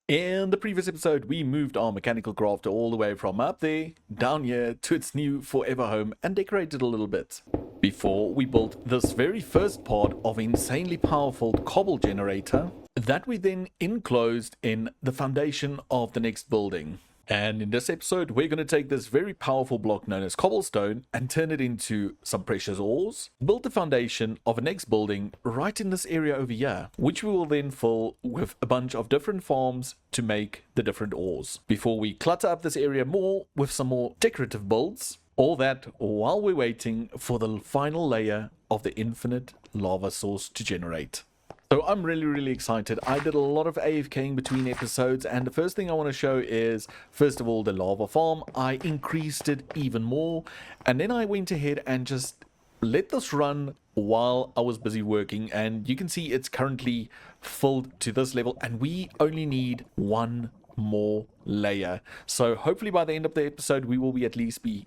In the previous episode, we moved our mechanical crafter all the way from up there, down here, to its new forever home and decorated a little bit. Before we built this very first part of insanely powerful cobble generator that we then enclosed in the foundation of the next building. And in this episode, we're going to take this very powerful block known as cobblestone and turn it into some precious ores, build the foundation of a next building right in this area over here, which we will then fill with a bunch of different farms to make the different ores. Before we clutter up this area more with some more decorative builds, all that while we're waiting for the final layer of the infinite lava source to generate. So I'm really excited. I did a lot of AFKing between episodes, and the first thing I want to show is, first of all, the lava farm. I increased it even more, and then I went ahead and just let this run while I was busy working, and you can see it's currently filled to this level, and we only need one more layer. So hopefully by the end of the episode, we will at least be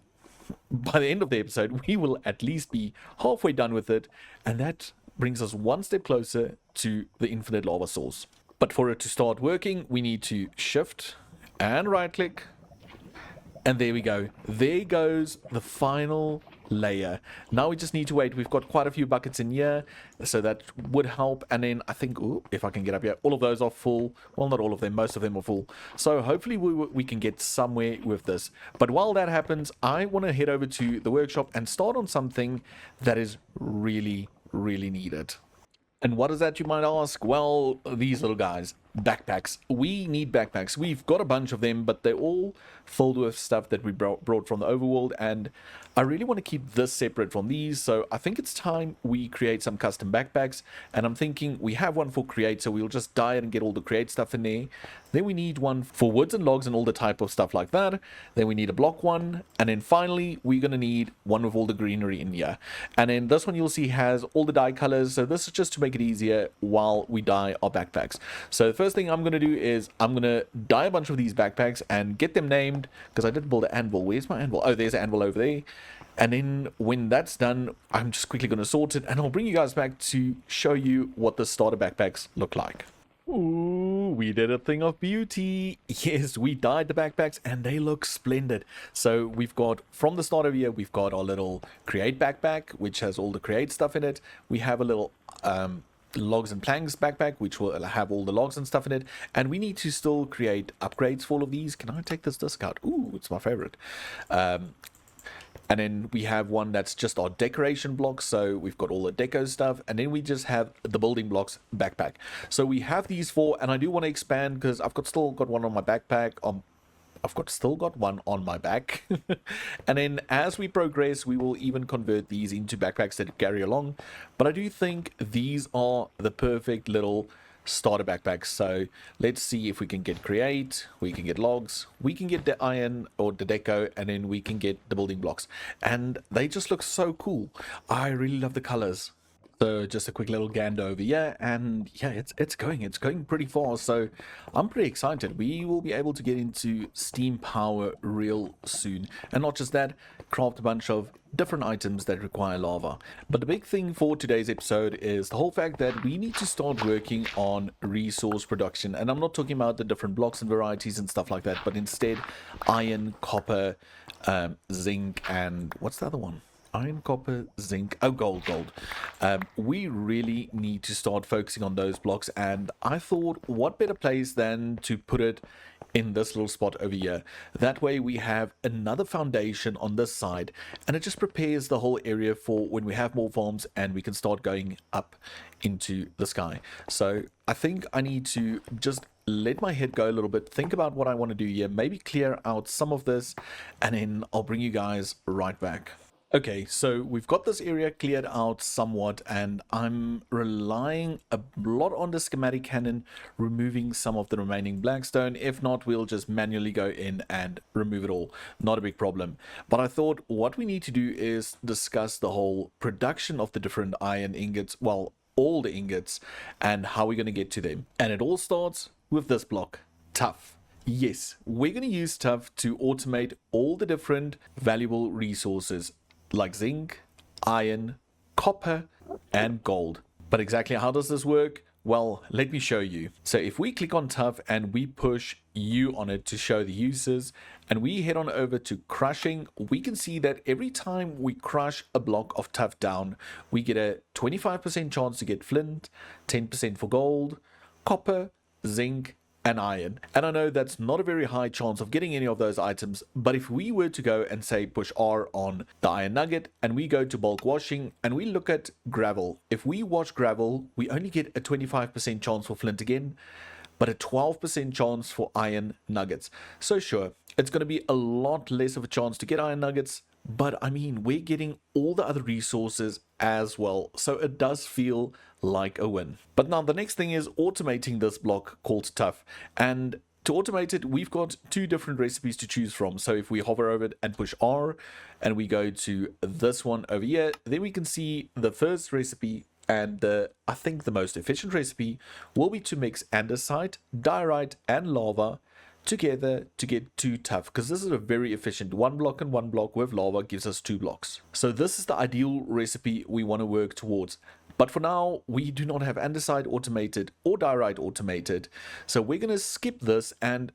halfway done with it, and that brings us one step closer to the infinite lava source. But for it to start working, we need to shift and right click, and there we go. There goes the final layer. Now we just need to wait. We've got quite a few buckets in here, so that would help. And then I think, if I can get up here, all of those are full. Well, not all of them, most of them are full. So hopefully we can get somewhere with this. But while that happens, I want to head over to the workshop and start on something that is really needed. And what is that, you might ask? Well, these little guys, backpacks. We need backpacks. We've got a bunch of them, but they're all filled with stuff that we brought from the overworld, and I really want to keep this separate from these, so I think it's time we create some custom backpacks. And I'm thinking we have one for create, so we'll just dye it and get all the create stuff in there. Then we need one for woods and logs and all the type of stuff like that. Then we need a block one, and then finally we're going to need one with all the greenery in here. And then this one you'll see has all the dye colors, so this is just to make it easier while we dye our backpacks. So the first thing I'm going to do is I'm going to dye a bunch of these backpacks and get them named, because I didn't build an anvil. Where's my anvil? Oh, there's an anvil over there. And then when that's done, I'm just quickly going to sort it, and I'll bring you guys back to show you what the starter backpacks look like. Ooh, we did a thing of beauty. Yes, we dyed the backpacks and they look splendid. So we've got, from the start of here, we've got our little create backpack, which has all the create stuff in it. We have a little logs and planks backpack, which will have all the logs and stuff in it. And we need to still create upgrades for all of these. Can I take this disc out? Ooh, it's my favorite. And then we have one that's just our decoration blocks. So we've got all the deco stuff. And then we just have the building blocks backpack. So we have these four. And I do want to expand because I've still got one on my backpack. Still got one on my back. And then as we progress, we will even convert these into backpacks that carry along. But I do think these are the perfect little starter backpacks. So let's see if we can get create, we can get logs, we can get the iron or the deco, and then we can get the building blocks, and they just look so cool. I really love the colors. So just a quick little gander over here, and yeah, it's going pretty fast. So I'm pretty excited. We will be able to get into steam power real soon, and not just that, craft a bunch of different items that require lava. But the big thing for today's episode is the whole fact that we need to start working on resource production. And I'm not talking about the different blocks and varieties and stuff like that, but instead iron, copper, zinc, and what's the other one? Iron, copper, zinc, gold. We really need to start focusing on those blocks, and I thought what better place than to put it in this little spot over here. That way we have another foundation on this side, and it just prepares the whole area for when we have more farms and we can start going up into the sky. So I think I need to just let my head go a little bit, think about what I want to do here, maybe clear out some of this, and then I'll bring you guys right back. Okay, so we've got this area cleared out somewhat, and I'm relying a lot on the schematic cannon, removing some of the remaining blackstone. If not, we'll just manually go in and remove it all. Not a big problem. But I thought what we need to do is discuss the whole production of the different iron ingots, well, all the ingots, and how we're going to get to them. And it all starts with this block, TUFF. Yes, we're going to use TUFF to automate all the different valuable resources like zinc, iron, copper, and gold. But exactly how does this work? Well, let me show you. So if we click on TUFF and we push U on it to show the uses, and we head on over to crushing, we can see that every time we crush a block of TUFF down, we get a 25% chance to get flint, 10% for gold, copper, zinc, and iron. And I know that's not a very high chance of getting any of those items, but if we were to go and say push R on the iron nugget and we go to bulk washing and we look at gravel, if we wash gravel, we only get a 25% chance for flint again, but a 12% chance for iron nuggets. So sure, it's going to be a lot less of a chance to get iron nuggets, but I mean, we're getting all the other resources as well, so it does feel like a win. But now the next thing is automating this block called TUFF, and to automate it, we've got two different recipes to choose from. So if we hover over it and push R and we go to this one over here, then we can see the first recipe, and I think the most efficient recipe will be to mix andesite, diorite, and lava together to get 2 TUFF, because this is a very efficient 1 block and 1 block with lava gives us 2 blocks. So this is the ideal recipe we want to work towards. But for now, we do not have andesite automated or diorite automated. So we're going to skip this and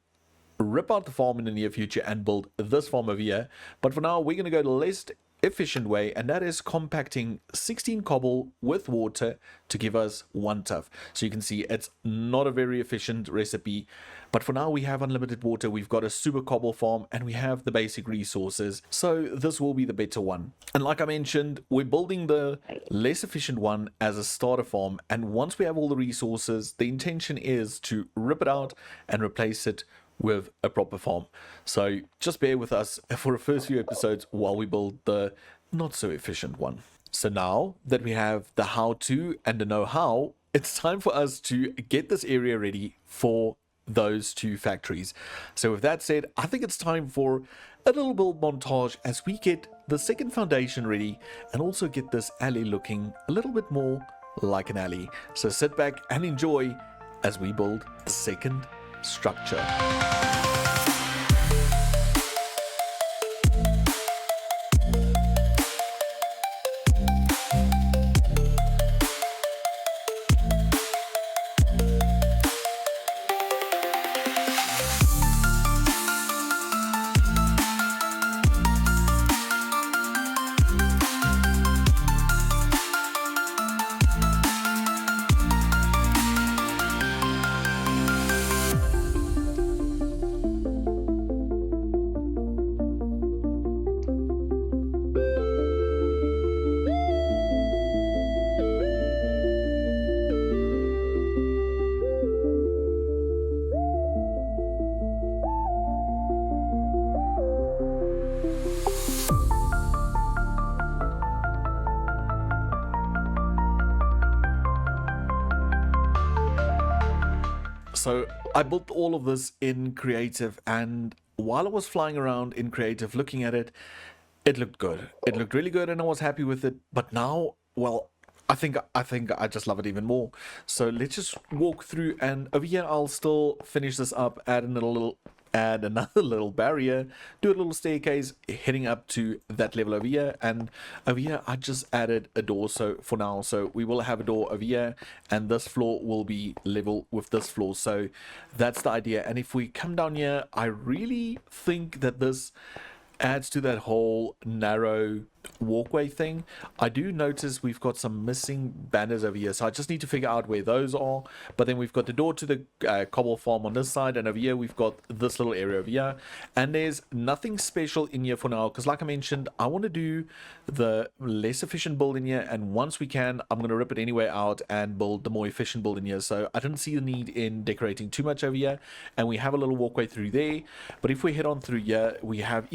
rip out the farm in the near future and build this farm over here. But for now, we're going to go the less efficient way, and that is compacting 16 cobble with water to give us 1 TUFF. So you can see it's not a very efficient recipe, but for now we have unlimited water, we've got a super cobble farm, and we have the basic resources, so this will be the better one. And like I mentioned, we're building the less efficient one as a starter farm, and once we have all the resources, the intention is to rip it out and replace it with a proper farm. So just bear with us for the first few episodes while we build the not so efficient one. So now that we have the how-to and the know-how, it's time for us to get this area ready for those 2 factories. So with that said, I think it's time for a little build montage as we get the second foundation ready and also get this alley looking a little bit more like an alley. So sit back and enjoy as we build the second structure. So I built all of this in creative, and while I was flying around in creative looking at it, it looked good. It looked really good and I was happy with it. But now, well, I think I just love it even more. So let's just walk through, and over here I'll still finish this up, add another little barrier, do a little staircase heading up to that level over here, and over here I just added a door. So for now, so we will have a door over here, and this floor will be level with this floor. So that's the idea. And if we come down here, I really think that this adds to that whole narrow walkway thing. I do notice we've got some missing banners over here, so I just need to figure out where those are. But then we've got the door to the cobble farm on this side, and over here we've got this little area over here, and there's nothing special in here for now, because like I mentioned, I want to do the less efficient build in here, and once we can, I'm going to rip it anyway out and build the more efficient build in here. So I didn't see the need in decorating too much over here, and we have a little walkway through there. But if we head on through here, we have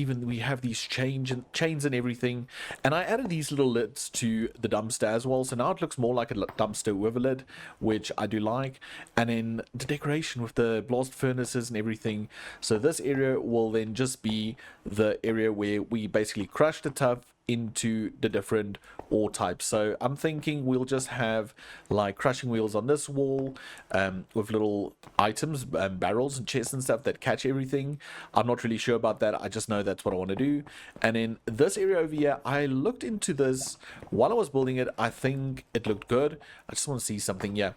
these chains and everything. And I added these little lids to the dumpster as well, so now it looks more like a dumpster with a lid, which I do like. And then the decoration with the blast furnaces and everything. So this area will then just be the area where we basically crush the TUFF, into the different ore types. So I'm thinking we'll just have like crushing wheels on this wall, with little items, barrels and chests and stuff that catch everything. I'm not really sure about that. I just know that's what I want to do. And in this area over here, I looked into this while I was building it. I think it looked good. I just want to see something, yeah.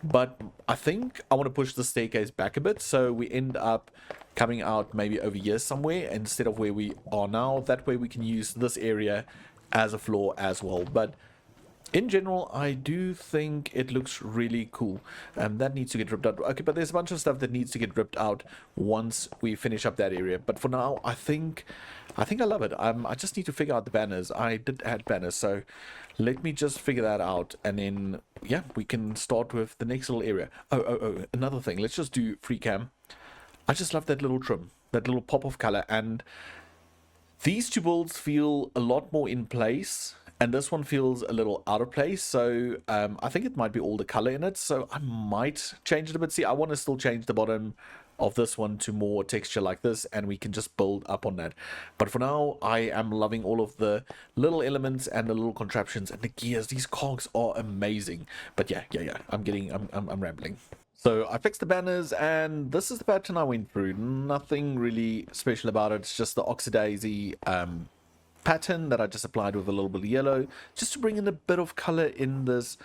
But I think I want to push the staircase back a bit, so we end up coming out maybe over here somewhere instead of where we are now. That way we can use this area as a floor as well. But in general, I do think it looks really cool. That needs to get ripped out. Okay, but there's a bunch of stuff that needs to get ripped out once we finish up that area. But for now, I think I love it. I just need to figure out the banners. I did add banners, so let me just figure that out, and then yeah, we can start with the next little area. Oh, another thing. Let's just do free cam. I just love that little trim, that little pop of color, and these two builds feel a lot more in place, and this one feels a little out of place. So I think it might be all the color in it, so I might change it a bit. See, I want to still change the bottom of this one to more texture like this, and we can just build up on that. But for now, I am loving all of the little elements and the little contraptions and the gears. These cogs are amazing. But yeah, I'm rambling. So I fixed the banners, and this is the pattern I went through. Nothing really special about it. It's just the oxidazy pattern that I just applied with a little bit of yellow, just to bring in a bit of color in this,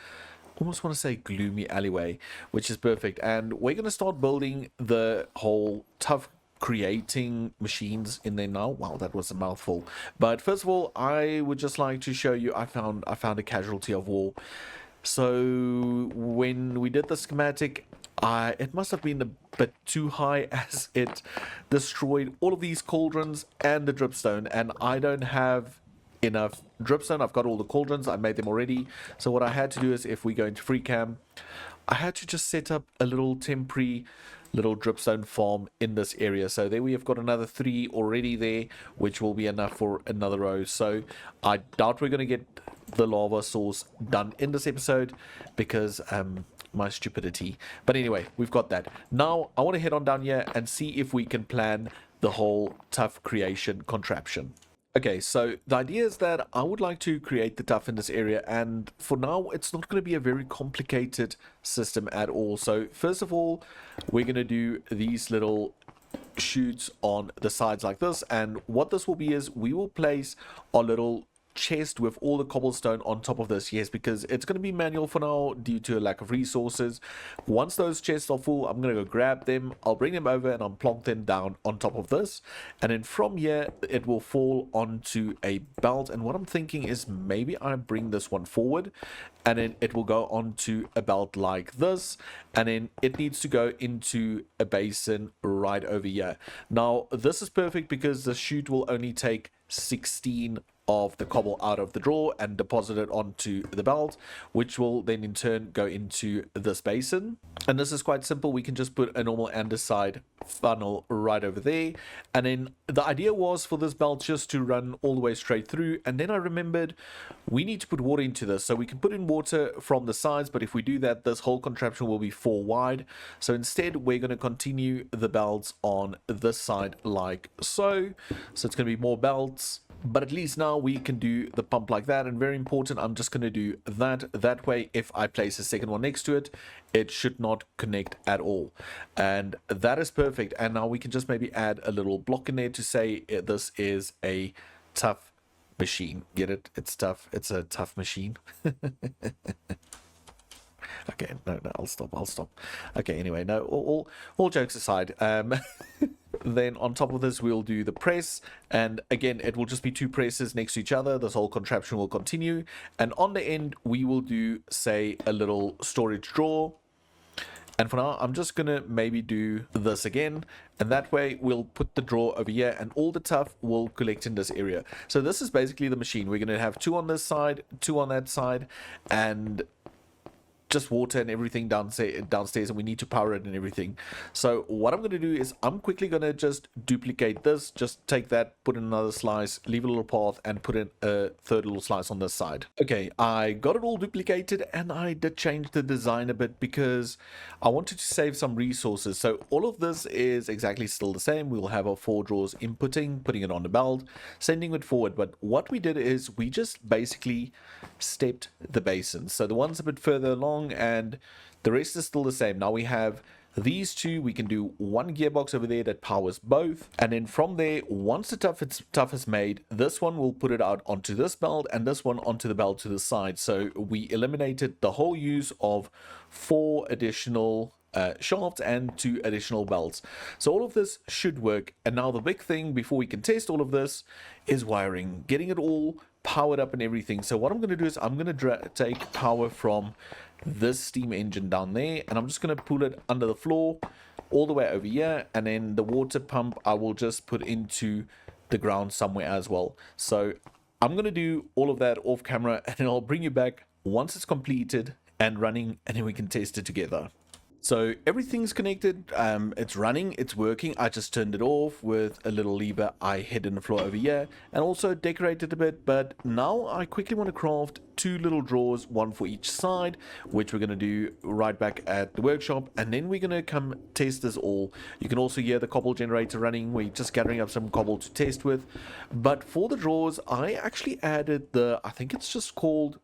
almost want to say gloomy alleyway, which is perfect. And we're going to start building the whole TUFF creating machines in there now. Wow, that was a mouthful. But first of all, I would just like to show you, I found a casualty of war. So when we did the schematic, it must have been a bit too high, as it destroyed all of these cauldrons and the dripstone, and I don't have enough dripstone. I've got all the cauldrons, I made them already. So what I had to do is, if we go into free cam, I had to just set up a little temporary little dripstone farm in this area. So there we have got another 3 already there, which will be enough for another row. So I doubt we're going to get the lava source done in this episode because my stupidity. But anyway, we've got that. Now I want to head on down here and see if we can plan the whole TUFF creation contraption. Okay, so the idea is that I would like to create the TUFF in this area, and for now it's not going to be a very complicated system at all. So first of all, we're going to do these little chutes on the sides like this, and what this will be is we will place our little chest with all the cobblestone on top of this. Yes, because it's going to be manual for now due to a lack of resources. Once those chests are full, I'm going to go grab them, I'll bring them over and I'll plonk them down on top of this, and then from here it will fall onto a belt. And what I'm thinking is maybe I bring this one forward, and then it will go onto a belt like this, and then it needs to go into a basin right over here. Now this is perfect because the chute will only take 16 of the cobble out of the drawer and deposit it onto the belt, which will then in turn go into this basin. And this is quite simple. We can just put a normal andesite funnel right over there, and then the idea was for this belt just to run all the way straight through. And then I remembered we need to put water into this, so we can put in water from the sides, but if we do that, this whole contraption will be 4 wide. So instead we're going to continue the belts on this side like so. So it's going to be more belts, but at least now we can do the pump like that. And very important, I'm just going to do that way. If I place a second one next to it, it should not connect at all, and that is perfect. And now we can just maybe add a little block in there to say this is a TUFF machine. Get it? It's tough. It's a TUFF machine. Okay, no, I'll stop. Okay, anyway, no, all jokes aside, then on top of this we'll do the press, and again it will just be 2 presses next to each other. This whole contraption will continue, and on the end we will do, say, a little storage drawer. And for now I'm just gonna maybe do this again, and that way we'll put the drawer over here and all the TUFF will collect in this area. So this is basically the machine. We're gonna have 2 on this side, 2 on that side, and just water and everything downstairs, and we need to power it and everything. So what I'm going to do is I'm quickly going to just duplicate this, just take that, put in another slice, leave a little path, and put in a third little slice on this side. Okay, I got it all duplicated, and I did change the design a bit because I wanted to save some resources. So all of this is exactly still the same. We'll have our 4 drawers inputting, putting it on the belt, sending it forward. But what we did is we just basically stepped the basins. So the one's a bit further along, and the rest is still the same. Now we have these two. We can do one gearbox over there that powers both, and then from there, once the TUFF is made, this one will put it out onto this belt and this one onto the belt to the side. So we eliminated the whole use of 4 additional shafts and 2 additional belts. So all of this should work. And now the big thing before we can test all of this is wiring, getting it all powered up and everything. So what I'm going to do is I'm going to take power from this steam engine down there, and I'm just going to pull it under the floor all the way over here, and then the water pump I will just put into the ground somewhere as well. So I'm going to do all of that off camera, and then I'll bring you back once it's completed and running, and then we can test it together. So everything's connected, it's running, it's working. I just turned it off with a little lever I hid in the floor over here, and also decorated a bit. But now I quickly want to craft 2 little drawers, one for each side, which we're going to do right back at the workshop, and then we're going to come test this all. You can also hear the cobble generator running. We're just gathering up some cobble to test with. But for the drawers, I actually added I think it's just called,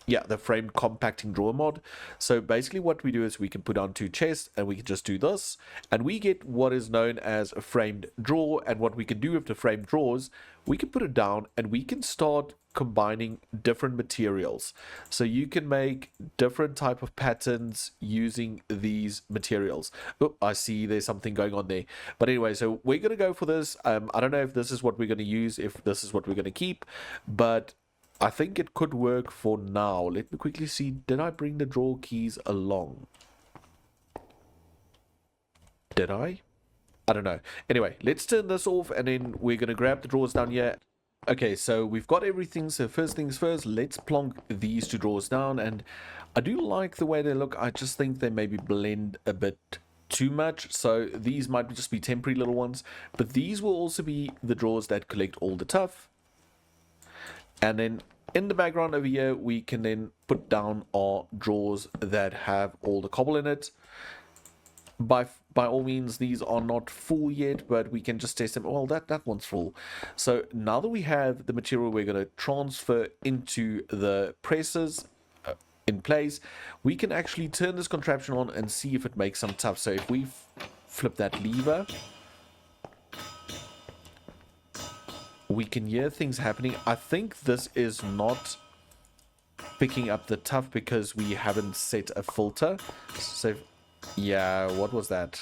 yeah, the framed compacting drawer mod. So basically what we do is we can put on 2 chests, and we can just do this, and we get what is known as a framed drawer. And what we can do with the framed drawers, we can put it down and we can start combining different materials. So you can make different type of patterns using these materials. Oh, I see there's something going on there. But anyway, so we're going to go for this. I don't know if this is what we're going to use, if this is what we're going to keep, but I think it could work for now. Let me quickly see. Did I bring the drawer keys along? Did I? I don't know. Anyway, let's turn this off, and then we're going to grab the drawers down here. Okay, so we've got everything. So first things first, let's plonk these 2 drawers down. And I do like the way they look. I just think they maybe blend a bit too much. So these might just be temporary little ones. But these will also be the drawers that collect all the TUFF. And then in the background over here, we can then put down our drawers that have all the cobble in it. By all means, these are not full yet, but we can just test them. Well, that one's full. So now that we have the material we're going to transfer into the presses in place, we can actually turn this contraption on and see if it makes some TUFF. So if we flip that lever, we can hear things happening. I think this is not picking up the TUFF because we haven't set a filter. So yeah, what was that?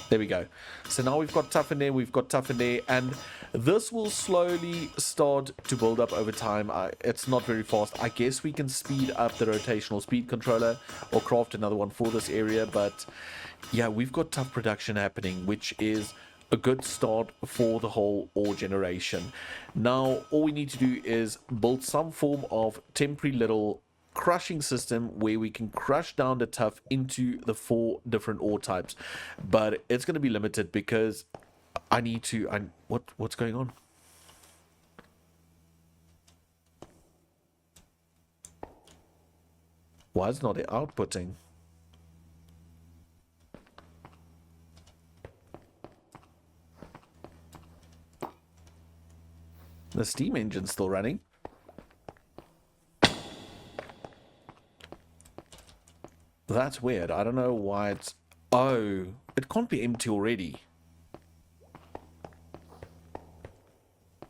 There we go. So now we've got TUFF in there, we've got TUFF in there, and this will slowly start to build up over time. It's not very fast. I guess we can speed up the rotational speed controller or craft another one for this area, but yeah, we've got TUFF production happening, which is a good start for the whole ore generation. Now all we need to do is build some form of temporary little crushing system where we can crush down the TUFF into the 4 different ore types, but it's going to be limited because I need to what's going on? Why is it not outputting? The steam engine's still running. That's weird. I don't know why it's... Oh, it can't be empty already.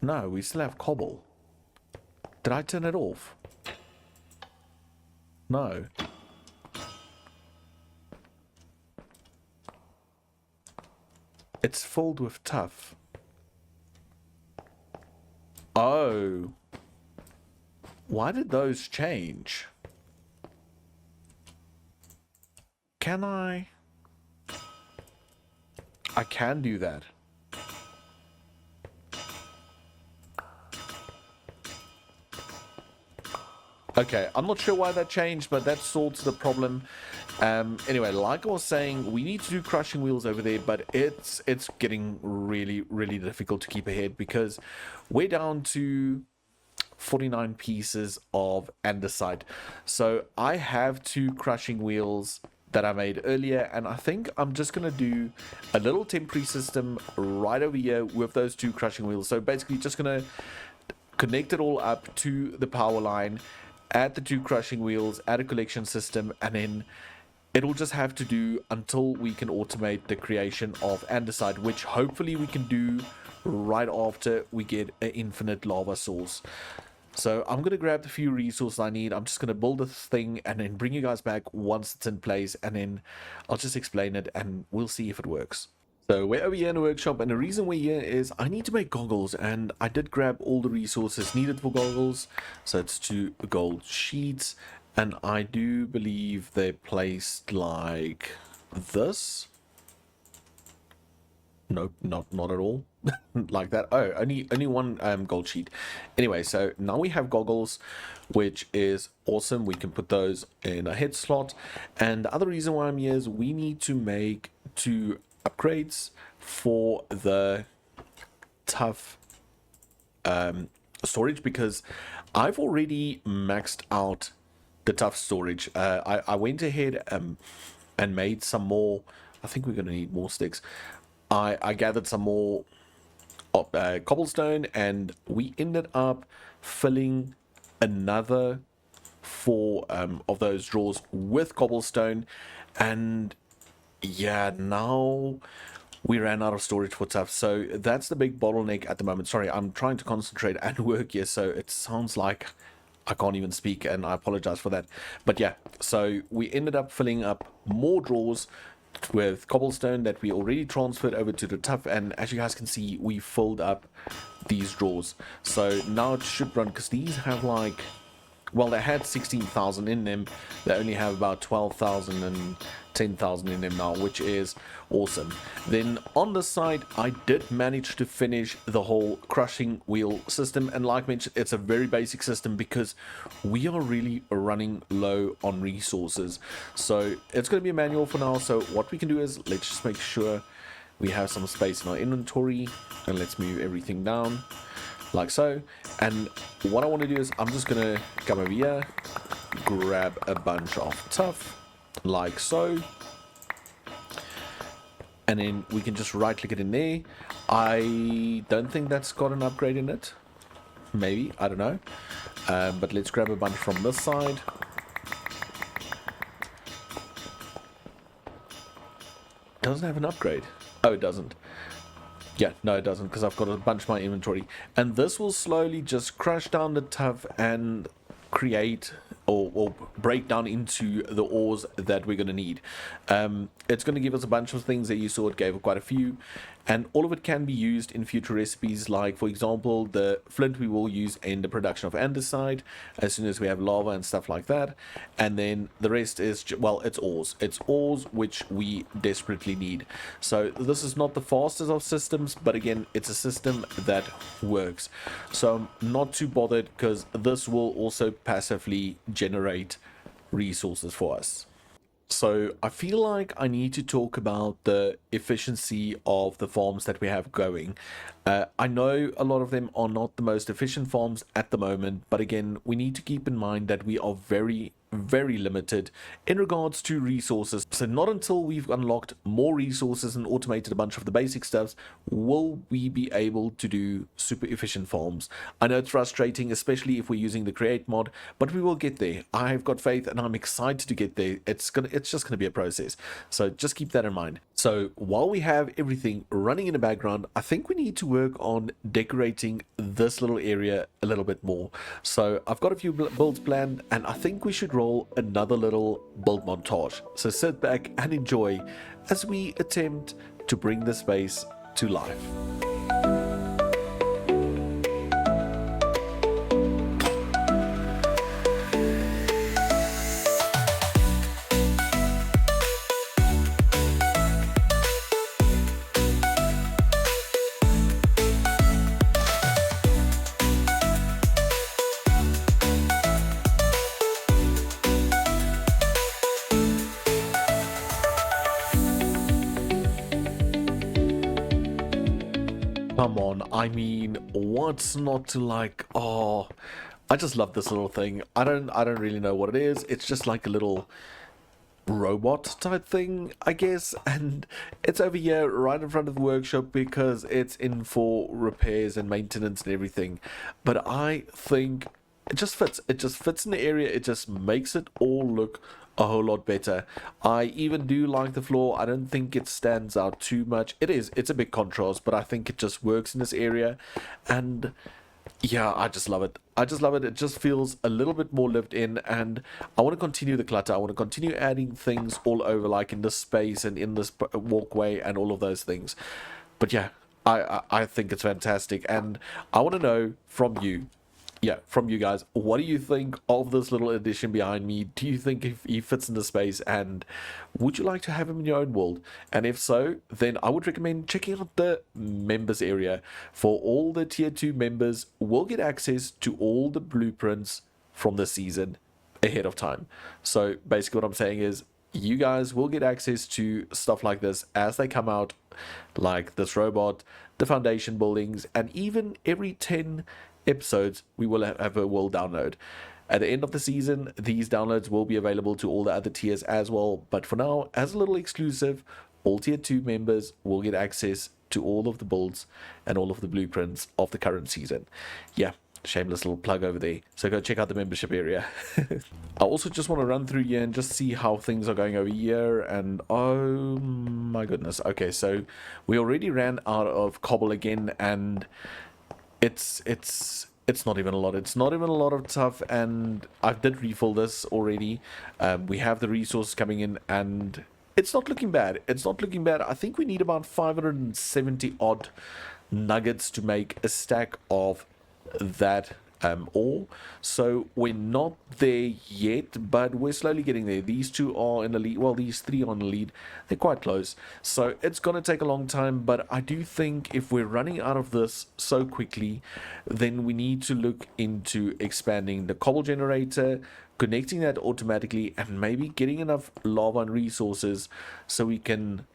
No, we still have cobble. Did I turn it off? No. It's filled with TUFF. Oh. Why did those change? Can I can do that. Okay, I'm not sure why that changed, but that sorts the problem. Anyway, like I was saying, we need to do crushing wheels over there, but it's getting really, really difficult to keep ahead because we're down to 49 pieces of andesite. So I have 2 crushing wheels that I made earlier, and I think I'm just going to do a little temporary system right over here with those 2 crushing wheels. So basically just going to connect it all up to the power line, add the 2 crushing wheels, add a collection system, and then it'll just have to do until we can automate the creation of andesite, which hopefully we can do right after we get an infinite lava source. So I'm going to grab the few resources I need. I'm just going to build this thing and then bring you guys back once it's in place, and then I'll just explain it and we'll see if it works. So we're over here in the workshop, and the reason we're here is I need to make goggles, and I did grab all the resources needed for goggles. So it's 2 gold sheets, and I do believe they're placed like this. Nope, not at all. Like that. Oh, only 1 gold sheet. Anyway, so now we have goggles, which is awesome. We can put those in a head slot. And the other reason why I'm here is we need to make 2 upgrades for the TUFF storage, because I've already maxed out the TUFF storage. I went ahead and made some more. I think we're going to need more sticks. I gathered some more cobblestone, and we ended up filling another 4 of those drawers with cobblestone. And yeah, now we ran out of storage for TUFF, so that's the big bottleneck at the moment. Sorry, I'm trying to concentrate and work here, so it sounds like I can't even speak, and I apologize for that. But yeah, so we ended up filling up more drawers with cobblestone that we already transferred over to the TUFF, and as you guys can see, we filled up these drawers. So now it should run, because these have like, well, they had 16,000 in them. They only have about 12,000 and 10,000 in them now, which is awesome. Then on the side, I did manage to finish the whole crushing wheel system, and like mentioned, it's a very basic system because we are really running low on resources. So it's going to be a manual for now. So what we can do is let's just make sure we have some space in our inventory, and let's move everything down like so. And what I want to do is I'm just gonna come over here, grab a bunch of TUFF like so, and then we can just right click it in there. I don't think that's got an upgrade in it, maybe, I don't know, but let's grab a bunch from this side. Doesn't have an upgrade. Oh, it doesn't. Yeah, no, it doesn't, because I've got a bunch of my inventory. And this will slowly just crush down the TUFF and create or break down into the ores that we're going to need. It's going to give us a bunch of things that you saw. It gave quite a few, and all of it can be used in future recipes. Like, for example, the flint we will use in the production of andesite as soon as we have lava and stuff like that. And then the rest is, well, it's ores. It's ores which we desperately need. So this is not the fastest of systems, but again, it's a system that works. So I'm not too bothered, because this will also passively generate resources for us. So I feel like I need to talk about the efficiency of the farms that we have going. I know a lot of them are not the most efficient farms at the moment, but again, we need to keep in mind that we are very, very limited in regards to resources. So not until we've unlocked more resources and automated a bunch of the basic stuffs will we be able to do super efficient farms. I know it's frustrating, especially if we're using the create mod, but we will get there. I've got faith and I'm excited to get there. It's just gonna be a process. So just keep that in mind. So while we have everything running in the background, I think we need to work on decorating this little area a little bit more. So I've got a few builds planned, and I think we should roll another little build montage. So sit back and enjoy as we attempt to bring the space to life. Come on, I mean, what's not to like? Oh, I just love this little thing. I don't really know what it is. It's just like a little robot type thing, I guess, and it's over here right in front of the workshop because it's in for repairs and maintenance and everything. But I think it just fits. It just fits in the area. It just makes it all look a whole lot better. I even do like the floor. I don't think it stands out too much. It's a big contrast, but I think it just works in this area. And yeah, I just love it. I just love it. It just feels a little bit more lived in, and I want to continue the clutter. I want to continue adding things all over, like in this space and in this walkway and all of those things. But yeah, I think it's fantastic, and I want to know from you. Yeah, from you guys, what do you think of this little addition behind me? Do you think if he fits in the space, and would you like to have him in your own world? And if so, then I would recommend checking out the members area. For all the tier 2 members will get access to all the blueprints from the season ahead of time. So basically what I'm saying is you guys will get access to stuff like this as they come out, like this robot, the foundation buildings, and even every 10 episodes we will have a world download. At the end of the season, these downloads will be available to all the other tiers as well, but for now, as a little exclusive, all tier 2 members will get access to all of the builds and all of the blueprints of the current season. Yeah, shameless little plug over there, so go check out the membership area. I also just want to run through here and just see how things are going over here, and oh my goodness. Okay, so we already ran out of cobble again, and it's not even a lot. It's not even a lot of stuff, and I did refill this already. We have the resources coming in, and it's not looking bad. It's not looking bad. I think we need about 570 odd nuggets to make a stack of that ore. So we're not there yet, but we're slowly getting there. These two are in the lead. Well, these three are in the lead. They're quite close. So it's going to take a long time, but I do think if we're running out of this so quickly, then we need to look into expanding the cobble generator, connecting that automatically, and maybe getting enough lava and resources so we can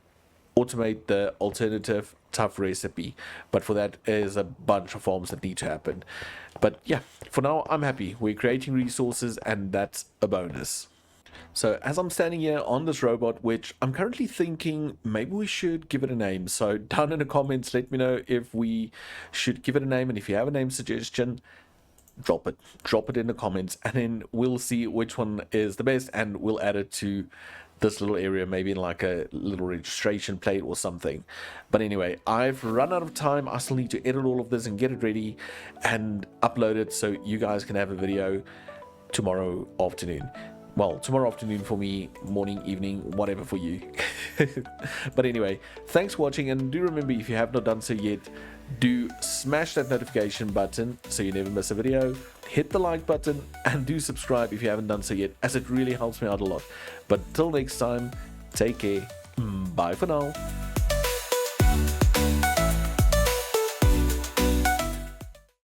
automate the alternative TUFF recipe. But for that is a bunch of farms that need to happen. But yeah, for now I'm happy. We're creating resources, and that's a bonus. So as I'm standing here on this robot, which I'm currently thinking maybe we should give it a name. So down in the comments, let me know if we should give it a name, and if you have a name suggestion, drop it in the comments, and then we'll see which one is the best, and we'll add it to this little area, maybe in like a little registration plate or something. But anyway, I've run out of time. I still need to edit all of this and get it ready and upload it so you guys can have a video tomorrow afternoon. Well, tomorrow afternoon for me, morning, evening, whatever for you. But anyway, thanks for watching, and do remember, if you have not done so yet, do smash that notification button so you never miss a video. Hit the like button, and do subscribe if you haven't done so yet, as it really helps me out a lot. But till next time, take care. Bye for now.